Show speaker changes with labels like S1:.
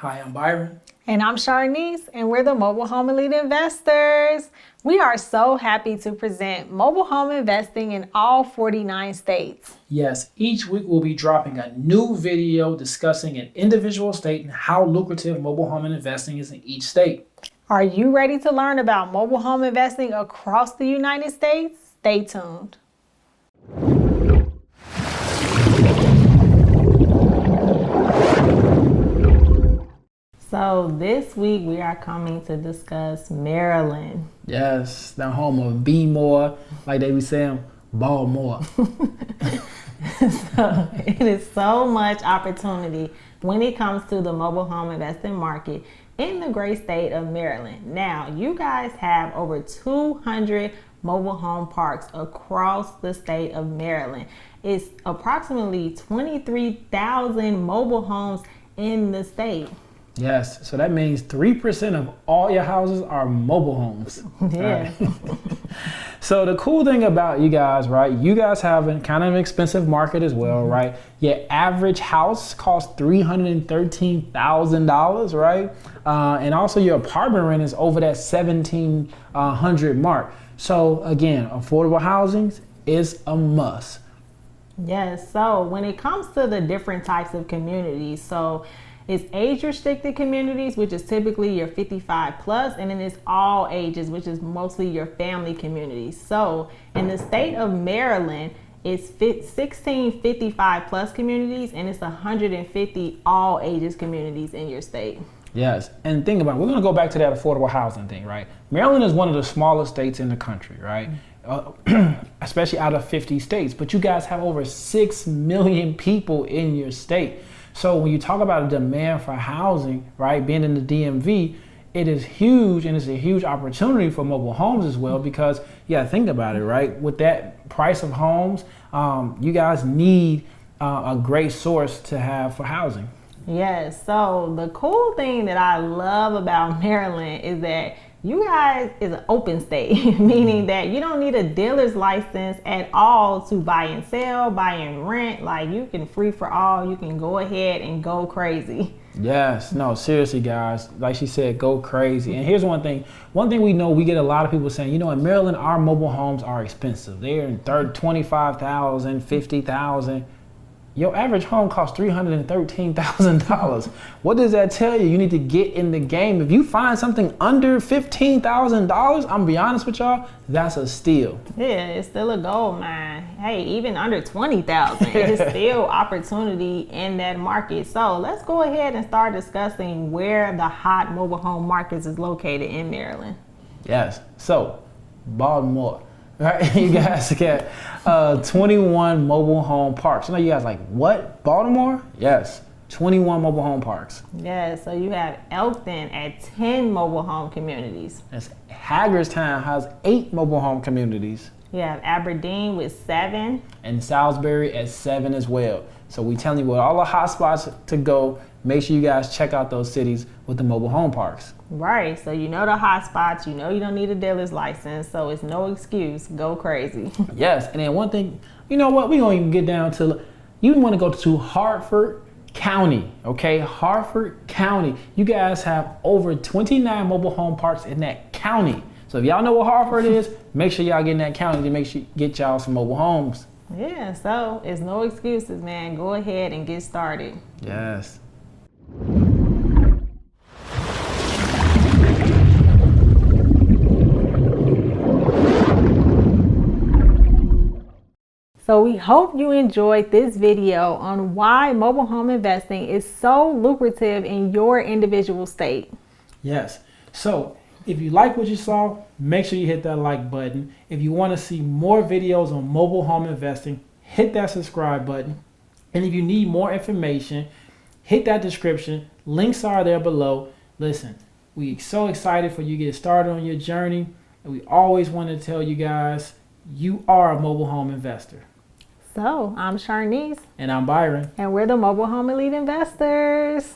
S1: Hi, I'm Byron.
S2: And I'm Sharnice, and we're the Mobile Home Elite Investors. We are so happy to present mobile home investing in all 49 states.
S1: Yes, each week we'll be dropping a new video discussing an individual state and how lucrative mobile home investing is in each state.
S2: Are you ready to learn about mobile home investing across the United States? Stay tuned. So this week we are coming to discuss Maryland.
S1: Yes, the home of Be More, like they be saying, ball more.
S2: So it is so much opportunity when it comes to the mobile home investing market in the great state of Maryland. Now, you guys have over 200 mobile home parks across the state of Maryland. It's approximately 23,000 mobile homes in the state.
S1: Yes, so that means 3% of all your houses are mobile homes.
S2: Yeah.
S1: Right. So the cool thing about you guys, right? You guys have a kind of an expensive market as well, right? Your average house costs $313,000, right? And also your apartment rent is over that $1,700 mark. So again, affordable housing is a must.
S2: Yes, so when it comes to the different types of communities, so it's age-restricted communities, which is typically your 55 plus, and then it's all ages, which is mostly your family communities. So in the state of Maryland, it's 16 55 plus communities, and it's 150 all ages communities in your state.
S1: Yes, and think about it, we're going to go back to that affordable housing thing, right? Maryland is one of the smallest states in the country, right? Especially out of 50 states, but you guys have over 6 million people in your state. So when you talk about a demand for housing, right, being in the DMV, it is huge, and it's a huge opportunity for mobile homes as well, because think about it, right? With that price of homes, you guys need a great source to have for housing.
S2: Yes, so the cool thing that I love about Maryland is that you guys is an open state, meaning that you don't need a dealer's license at all to buy and sell, buy and rent. Like, you can free for all, you can go ahead and go crazy.
S1: Yes, no, seriously, guys, like she said, go crazy. And here's one thing we know, we get a lot of people saying, in Maryland, our mobile homes are expensive. They're in $25,000, $50,000. Your average home costs $313,000. What does that tell you? You need to get in the game. If you find something under $15,000, I'm gonna be honest with y'all, that's a steal.
S2: Yeah, it's still a gold mine. Hey, even under $20,000, it's still opportunity in that market. So let's go ahead and start discussing where the hot mobile home markets is located in Maryland.
S1: Yes, so Baltimore. Right, you guys get 21 mobile home parks. I know you guys like, what? Baltimore? Yes, 21 mobile home parks.
S2: Yeah, so you have Elkton at 10 mobile home communities.
S1: That's Hagerstown has 8 mobile home communities.
S2: You have Aberdeen with 7.
S1: And Salisbury at 7 as well. So we telling you what all the hot spots to go. Make sure you guys check out those cities with the mobile home parks.
S2: Right, so you know the hot spots, you don't need a dealer's license, so it's no excuse, go crazy.
S1: Yes, and then one thing, you know what, we're gonna even get down to, you want to go to Harford County, okay? Harford County, you guys have over 29 mobile home parks in that county. So if y'all know what Harford is, make sure y'all get in that county to make sure you get y'all some mobile homes.
S2: Yeah, so it's no excuses, man. Go ahead and get started.
S1: Yes.
S2: So we hope you enjoyed this video on why mobile home investing is so lucrative in your individual state.
S1: Yes. So if you like what you saw, make sure you hit that like button. If you want to see more videos on mobile home investing, hit that subscribe button. And if you need more information, hit that description. Links are there below. Listen, we're so excited for you to get started on your journey. And we always want to tell you guys, you are a mobile home investor.
S2: So I'm Sharnice.
S1: And I'm Byron.
S2: And we're the Mobile Home Elite Investors.